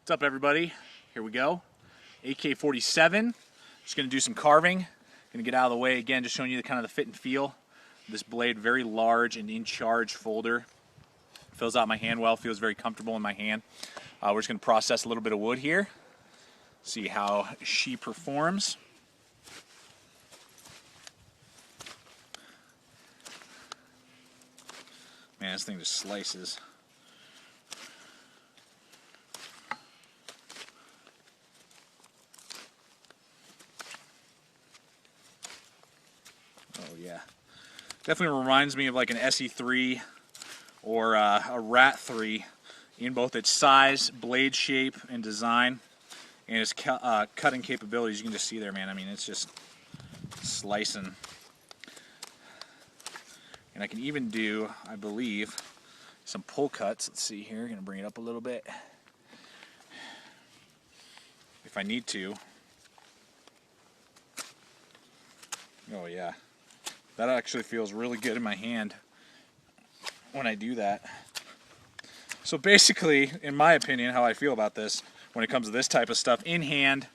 What's up, everybody? Here we go. AK-47. Just going to do some carving. Going to get out of the way again, just showing you the kind of the fit and feel. This blade, very large and in charge folder. Fills out my hand well, feels very comfortable in my hand. We're just going to process a little bit of wood here. See how she performs. Man, this thing just slices. Oh yeah, definitely reminds me of like an SE3 or a Rat 3 in both its size, blade shape, and design, and its cutting capabilities. You can just see there, man. I mean, it's just slicing. And I can even do, I believe, some pull cuts. Let's see here. I'm going to bring it up a little bit if I need to. Oh yeah, that actually feels really good in my hand when I do that. So basically, in my opinion, how I feel about this when it comes to this type of stuff in hand,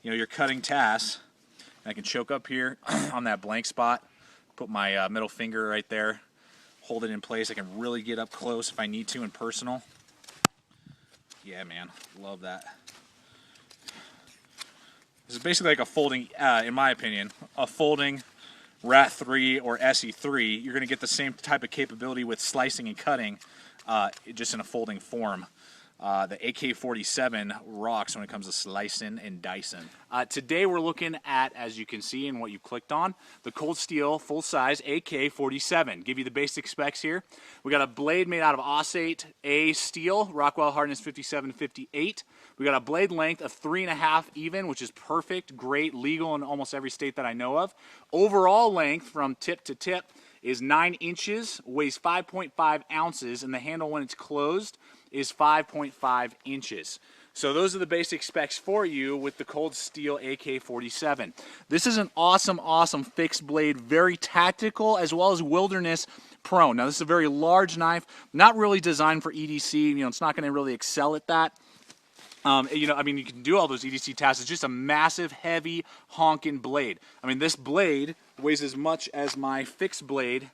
you know, you're cutting tasks, and I can choke up here on that blank spot, put my middle finger right there, hold it in place. I can really get up close if I need to and personal. Yeah, man, love that. This is basically like a folding, in my opinion, a folding Rat 3 or SE3. You're going to get the same type of capability with slicing and cutting, just in a folding form. The AK-47 rocks when it comes to slicing and dicing. Today we're looking at, as you can see in what you clicked on, the Cold Steel full-size AK-47. Give you the basic specs here. We got a blade made out of Osate A steel, Rockwell hardness 57-58. We got a blade length of 3.5 even, which is perfect, great, legal in almost every state that I know of. Overall length from tip to tip is 9 inches, weighs 5.5 ounces, and the handle when it's closed is 5.5 inches. So those are the basic specs for you with the Cold Steel AK-47. This is an awesome, awesome fixed blade, very tactical as well as wilderness prone. Now this is a very large knife, not really designed for EDC. You know, it's not going to really excel at that. You know, I mean, you can do all those EDC tasks. It's just a massive, heavy, honking blade. I mean, this blade weighs as much as my fixed blade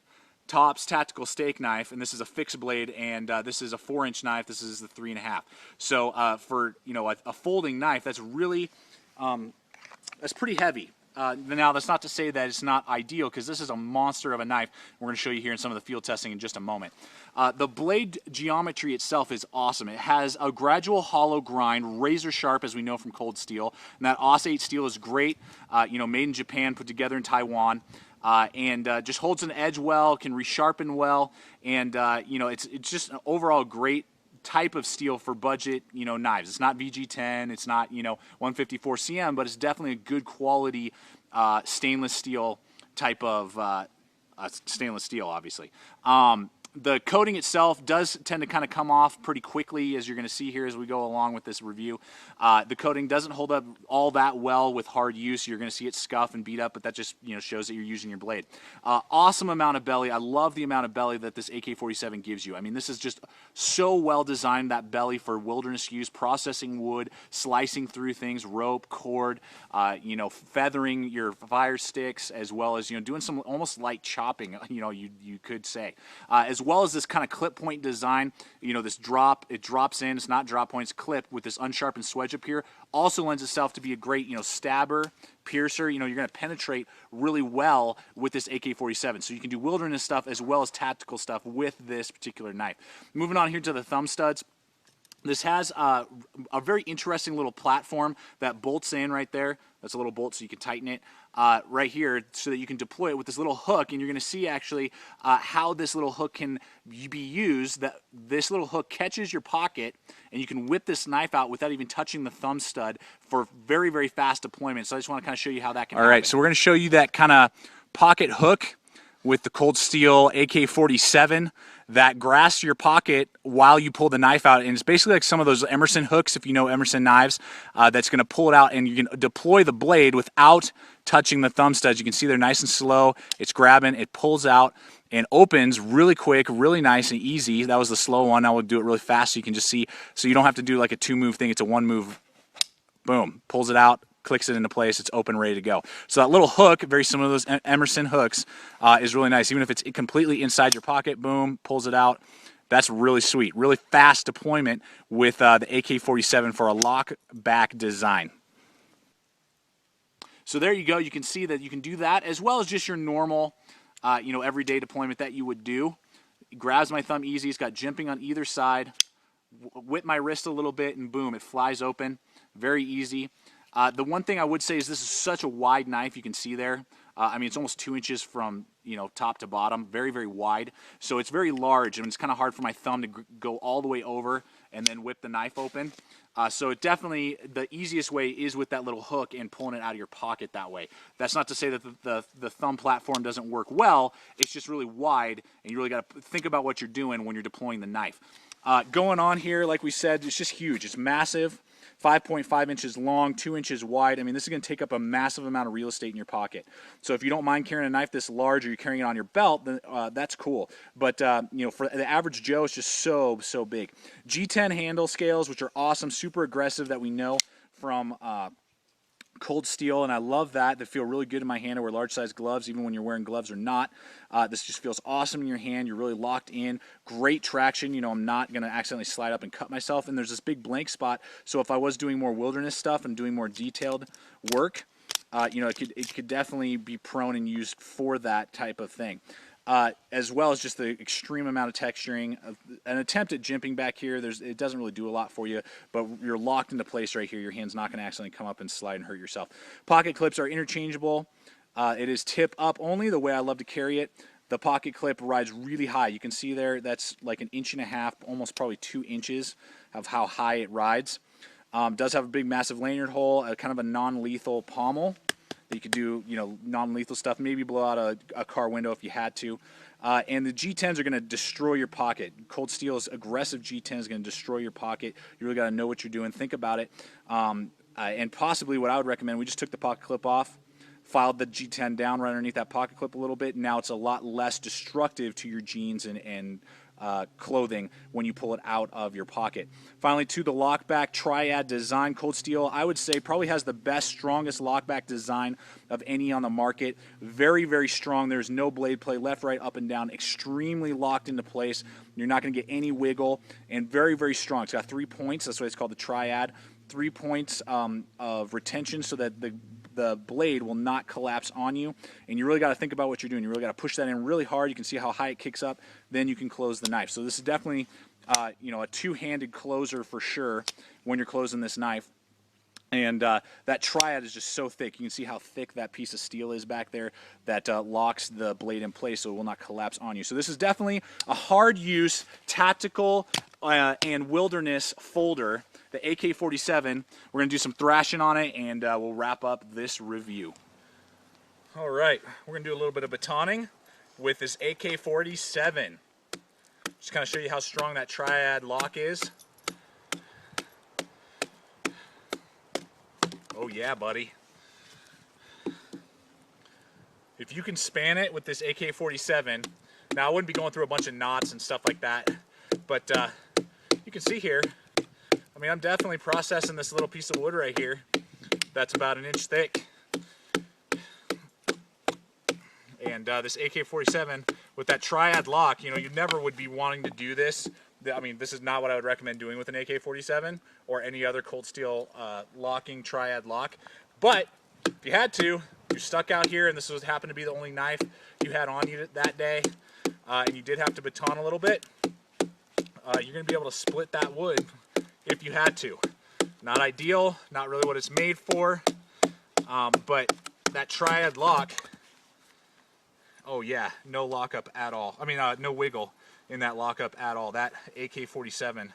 Tops tactical steak knife, and this is a fixed blade, and this is a 4-inch knife. This is the 3.5. So for, you know, a folding knife, that's really that's pretty heavy. Now that's not to say that it's not ideal, because this is a monster of a knife. We're going to show you here in some of the field testing in just a moment. The blade geometry itself is awesome. It has a gradual hollow grind, razor sharp, as we know from Cold Steel, and that Osate steel is great. You know, made in Japan, put together in Taiwan. And just holds an edge well, can resharpen well, and you know, it's just an overall great type of steel for budget, you know, knives. It's not VG10, it's not, you know, 154 cm, but it's definitely a good quality stainless steel type of stainless steel, obviously. The coating itself does tend to kind of come off pretty quickly, as you're going to see here as we go along with this review. The coating doesn't hold up all that well with hard use. You're going to see it scuff and beat up, but that just, you know, shows that you're using your blade. Awesome amount of belly. I love the amount of belly that this AK-47 gives you. I mean, this is just so well designed, that belly, for wilderness use, processing wood, slicing through things, rope, cord, you know, feathering your fire sticks, as well as, you know, doing some almost light chopping, you know, you could say. As well as this kind of clip point design, you know, this drop, it drops in, it's not drop points, clip with this unsharpened swedge up here, also lends itself to be a great, you know, stabber, piercer. You know, you're going to penetrate really well with this AK-47. So you can do wilderness stuff as well as tactical stuff with this particular knife. Moving on here to the thumb studs. This has a very interesting little platform that bolts in right there. That's a little bolt so you can tighten it right here so that you can deploy it with this little hook, and you're going to see actually how this little hook can be used. That this little hook catches your pocket, and you can whip this knife out without even touching the thumb stud for very, very fast deployment. So I just want to kind of show you how that can happen. All right, so we're going to show you that kind of pocket hook with the Cold Steel AK-47 that grasps your pocket while you pull the knife out. And it's basically like some of those Emerson hooks, if you know Emerson knives, that's going to pull it out, and you can deploy the blade without touching the thumb studs. You can see they're nice and slow. It's grabbing, it pulls out, and opens really quick, really nice and easy. That was the slow one. Now we'll do it really fast so you can just see, so you don't have to do like a 2-move thing. It's a 1-move, boom, pulls it out, clicks it into place, it's open, ready to go. So that little hook, very similar to those Emerson hooks, is really nice. Even if it's completely inside your pocket, boom, pulls it out. That's really sweet. Really fast deployment with the AK-47 for a lock back design. So there you go. You can see that you can do that as well as just your normal, everyday deployment that you would do. It grabs my thumb easy. It's got jimping on either side. Whip my wrist a little bit and boom, it flies open. Very easy. The one thing I would say is this is such a wide knife. You can see there. I mean, it's almost 2 inches from top to bottom. Very, very wide. So it's very large, and it's kind of hard for my thumb to go all the way over and then whip the knife open. So it definitely, the easiest way is with that little hook and pulling it out of your pocket that way. That's not to say that the thumb platform doesn't work well. It's just really wide, and you really got to think about what you're doing when you're deploying the knife. Going on here, like we said, it's just huge. It's massive. 5.5 inches long, 2 inches wide. I mean, this is going to take up a massive amount of real estate in your pocket. So if you don't mind carrying a knife this large or you're carrying it on your belt, then that's cool. But, for the average Joe, it's just so big. G10 handle scales, which are awesome, super aggressive that we know from Cold Steel, and I love that. They feel really good in my hand. I wear large size gloves, even when you're wearing gloves or not. This just feels awesome in your hand. You're really locked in. Great traction. I'm not going to accidentally slide up and cut myself. And there's this big blank spot, so if I was doing more wilderness stuff and doing more detailed work, it could definitely be prone and used for that type of thing. As well as just the extreme amount of texturing. An attempt at jimping back here, it doesn't really do a lot for you, but you're locked into place right here. Your hand's not going to accidentally come up and slide and hurt yourself. Pocket clips are interchangeable. It is tip up only, the way I love to carry it. The pocket clip rides really high. You can see there, that's like 1.5 inches, almost probably 2 inches of how high it rides. Does have a big, massive lanyard hole, kind of a non-lethal pommel. You could do, non-lethal stuff, maybe blow out a car window if you had to. And the G10s are going to destroy your pocket. Cold Steel's aggressive G10 is going to destroy your pocket. You really got to know what you're doing. Think about it. And possibly what I would recommend, we just took the pocket clip off, filed the G10 down right underneath that pocket clip a little bit. Now it's a lot less destructive to your jeans and clothing when you pull it out of your pocket. Finally, to the lockback triad design, Cold Steel, I would say, probably has the best, strongest lockback design of any on the market. Very, very strong. There's no blade play, left, right, up, and down. Extremely locked into place. You're not going to get any wiggle, and very, very strong. It's got 3 points. That's why it's called the triad. 3 points of retention so that the blade will not collapse on you, and you really got to think about what you're doing. You really got to push that in really hard. You can see how high it kicks up. Then you can close the knife. So this is definitely, a two-handed closer for sure when you're closing this knife. And that triad is just so thick. You can see how thick that piece of steel is back there that locks the blade in place so it will not collapse on you. So this is definitely a hard-use, tactical, and wilderness folder. The AK-47, we're going to do some thrashing on it, and we'll wrap up this review. All right, we're going to do a little bit of batoning with this AK-47. Just kind of show you how strong that triad lock is. Oh yeah, buddy. If you can span it with this AK-47, now I wouldn't be going through a bunch of knots and stuff like that, but you can see here, I mean, I'm definitely processing this little piece of wood right here that's about 1 inch thick. And this AK-47 with that triad lock, you never would be wanting to do this. I mean, this is not what I would recommend doing with an AK-47 or any other Cold Steel locking triad lock. But if you had to, you're stuck out here and this happened to be the only knife you had on you that day, and you did have to baton a little bit, you're going to be able to split that wood if you had to. Not ideal, not really what it's made for, but that triad lock, oh yeah, no lockup at all. I mean, no wiggle in that lockup at all. That AK-47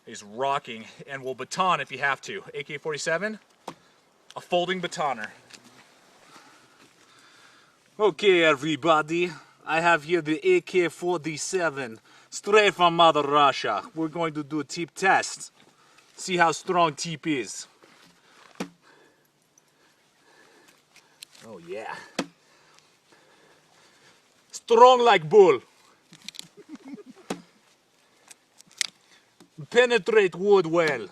is rocking and will baton if you have to. AK-47, a folding batoner. Okay, everybody, I have here the AK-47 straight from Mother Russia. We're going to do a tip test. See how strong tip is. Oh yeah. It's Strong like bull. Penetrate wood well.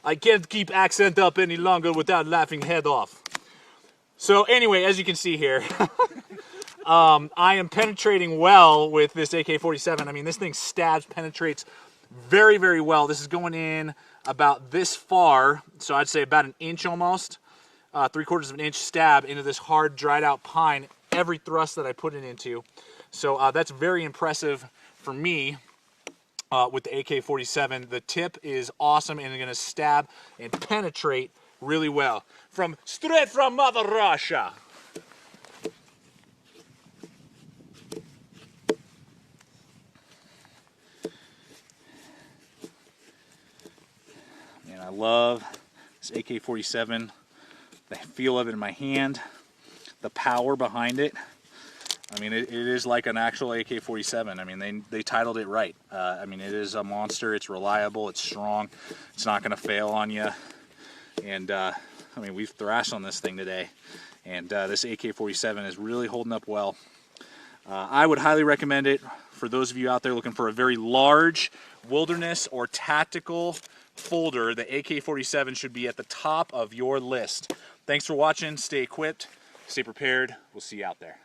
I can't keep accent up any longer without laughing head off. So anyway, as you can see here, I am penetrating well with this AK-47. I mean, this thing stabs, penetrates very, very well. This is going in about this far, so I'd say about an inch almost, 3/4 of an inch stab into this hard, dried out pine, every thrust that I put it into. So that's very impressive for me. With the AK-47, the tip is awesome and going to stab and penetrate really well. Straight from Mother Russia. Man, I love this AK-47. The feel of it in my hand, the power behind it. I mean, it is like an actual AK-47. I mean, they titled it right. I mean, it is a monster. It's reliable. It's strong. It's not going to fail on you. And, I mean, we've thrashed on this thing today. And this AK-47 is really holding up well. I would highly recommend it for those of you out there looking for a very large wilderness or tactical folder. The AK-47 should be at the top of your list. Thanks for watching. Stay equipped. Stay prepared. We'll see you out there.